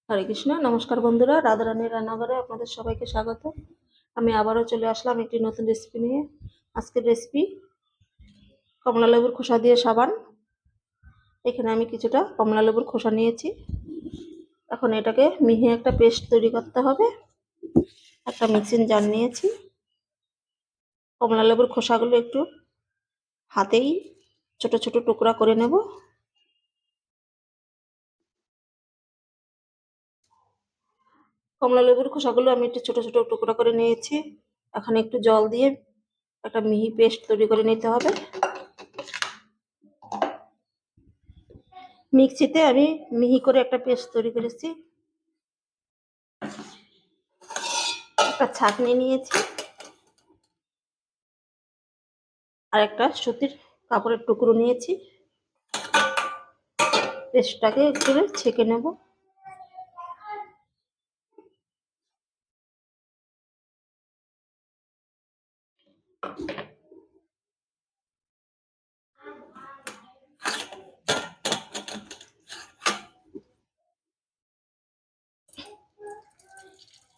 হরে কৃষ্ণ। নমস্কার বন্ধুরা, রাধারানীর রান্নাঘরে আপনাদের সবাইকে স্বাগত। আমি আবারও চলে আসলাম একটি নতুন রেসিপি নিয়ে। আজকের রেসিপি কমলা লেবুর খোসা দিয়ে সাবান। এখানে আমি কিছুটা কমলা লেবুর খোসা নিয়েছি। এখন এটাকে মিহি একটা পেস্ট তৈরি করতে হবে। একটা মিক্সিং জার নিয়েছি। কমলা লেবুর খোসাগুলো একটু হাতেই ছোট ছোট টুকরা করে নেব। কমলা লেবুর খোসাগুলো আমি একটু ছোট ছোট টুকরা করে নিয়েছি। এখন একটু জল দিয়ে একটা মিহি পেস্ট তৈরি করে নিতে হবে। মিক্সিতে আমি মিহি করে একটা পেস্ট তৈরি করেছি। একটা ছাঁকনি নিয়েছি আর একটা সুতির কাপড়ের টুকরো নিয়েছি। পেস্টটাকে একটু ছেঁকে নেব।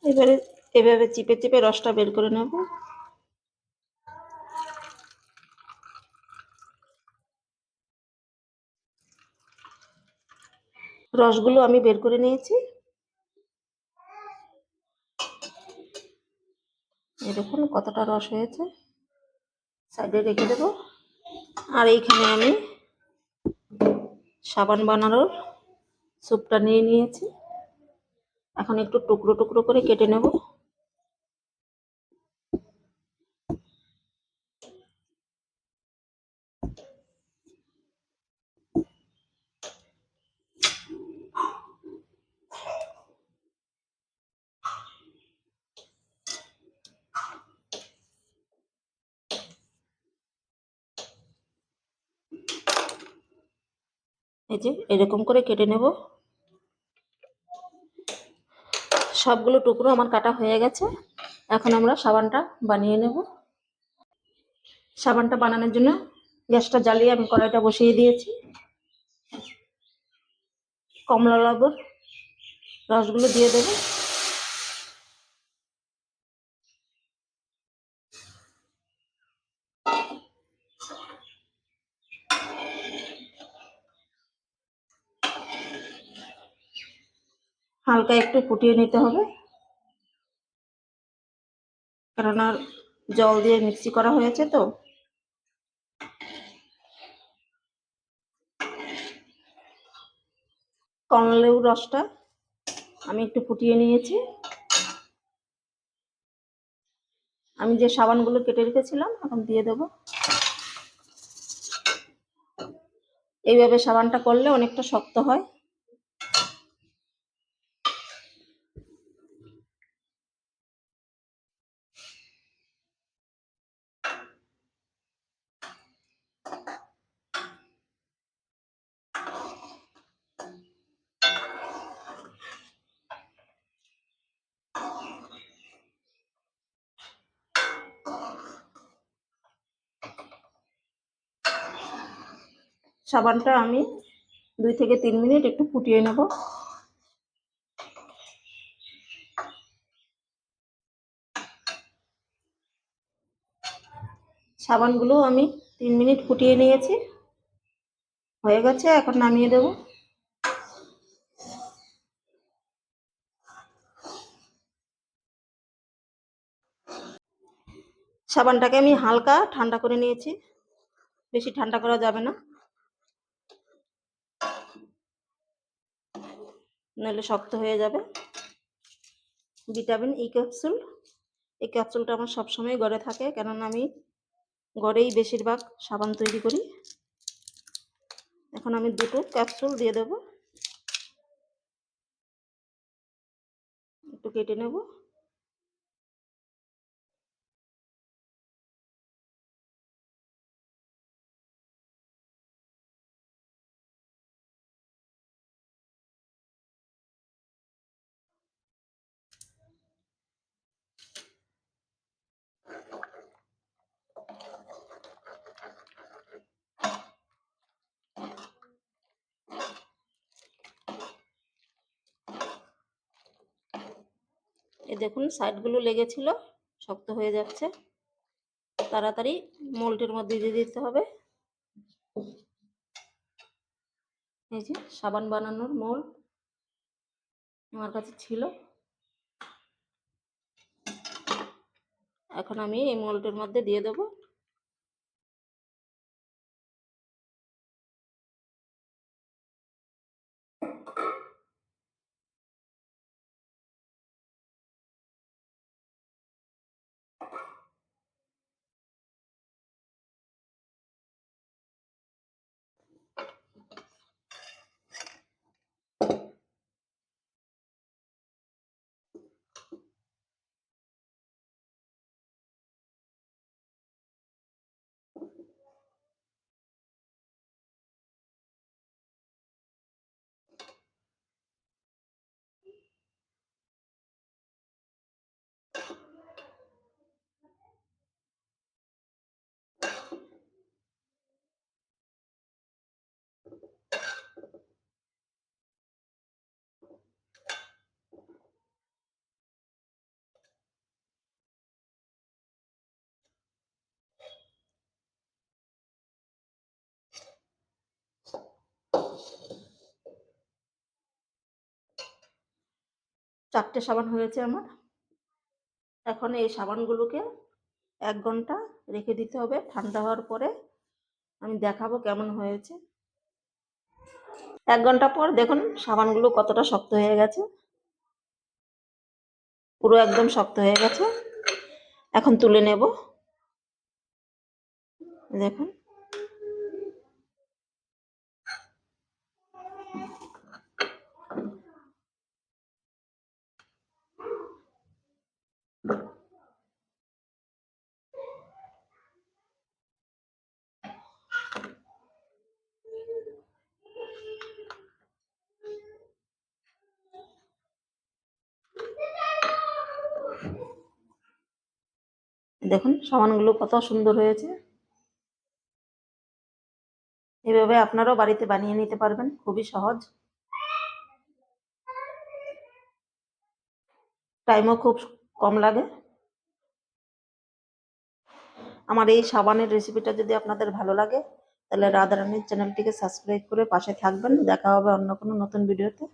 এবারে এভাবে চিপে চিপে রসটা বের করে নেব। রসগুলো আমি বের করে নিয়েছি। এই দেখুন কতটা রস হয়েছে। সাইডে রেখে দেব। আর এইখানে আমি সাবান বানানোর স্যুপটা নিয়ে নিয়েছি। এখন একটু টুকরো টুকরো করে কেটে নেব। এই যে এরকম করে কেটে নেব। সবগুলো টুকরো আমার কাটা হয়ে গেছে। এখন আমরা সাবানটা বানিয়ে নেব। সাবানটা বানানোর জন্য গ্যাসটা জ্বালিয়ে আমি কড়াইটা বসিয়ে দিয়েছি। কমলা লেবুর রসগুলো দিয়ে দেবো। হালকা একটু ফুটিয়ে নিতে হবে, কেননা জল দিয়ে মিক্সি করা হয়েছে তো। কমলা লেবুর রসটা আমি একটু ফুটিয়ে নিয়েছি। আমি যে সাবানগুলো কেটে রেখেছিলাম এখন দিয়ে দেব। এইভাবে সাবানটা করলে অনেকটা শক্ত হয়। সাবানটা আমি 2 থেকে 3 মিনিট একটু ফুটিয়ে নেব। সাবানগুলো আমি 3 মিনিট ফুটিয়ে নিয়েছি, হয়ে গেছে। এখন নামিয়ে দেব। সাবানটাকে আমি হালকা ঠান্ডা করে নিয়েছি, বেশি ঠান্ডা করা যাবে না, নইলে শক্ত হয়ে যাবে। ভিটামিন ই ক্যাপসুল, এই ক্যাপসুলটা আমার সবসময় ঘরে থাকে, কেননা আমি ঘরেই বেশিরভাগ সাবান তৈরি করি। এখন আমি 2টো ক্যাপসুল দিয়ে দেব। একটু কেটে নেব। এই দেখুন সাইডগুলো লেগেছিল, শক্ত হয়ে যাচ্ছে। তাড়াতাড়ি মোল্ডের মধ্যে দিয়ে দিতে হবে। এই যে সাবান বানানোর মোল্ড আমার কাছে ছিল। এখন আমি এই মোল্ডের মধ্যে দিয়ে দেবো। চারটে সাবান হয়েছে আমার। এখন এই সাবানগুলোকে 1 ঘন্টা রেখে দিতে হবে। ঠান্ডা হওয়ার পরে আমি দেখাবো কেমন হয়েছে। 1 ঘন্টা পর দেখুন সাবানগুলো কতটা শক্ত হয়ে গেছে, পুরো একদম শক্ত হয়ে গেছে। এখন তুলে নেব। দেখুন দেখুন সাবানগুলো কত সুন্দর হয়েছে। এভাবে আপনারাও বাড়িতে বানিয়ে নিতে পারবেন, খুবই সহজ, টাইমও খুব কম লাগে। আমার এই সাবানের রেসিপিটা যদি আপনাদের ভালো লাগে তাহলে রাধারানীর চ্যানেলটিকে সাবস্ক্রাইব করে পাশে থাকবেন। দেখা হবে অন্য কোনো নতুন ভিডিওতে।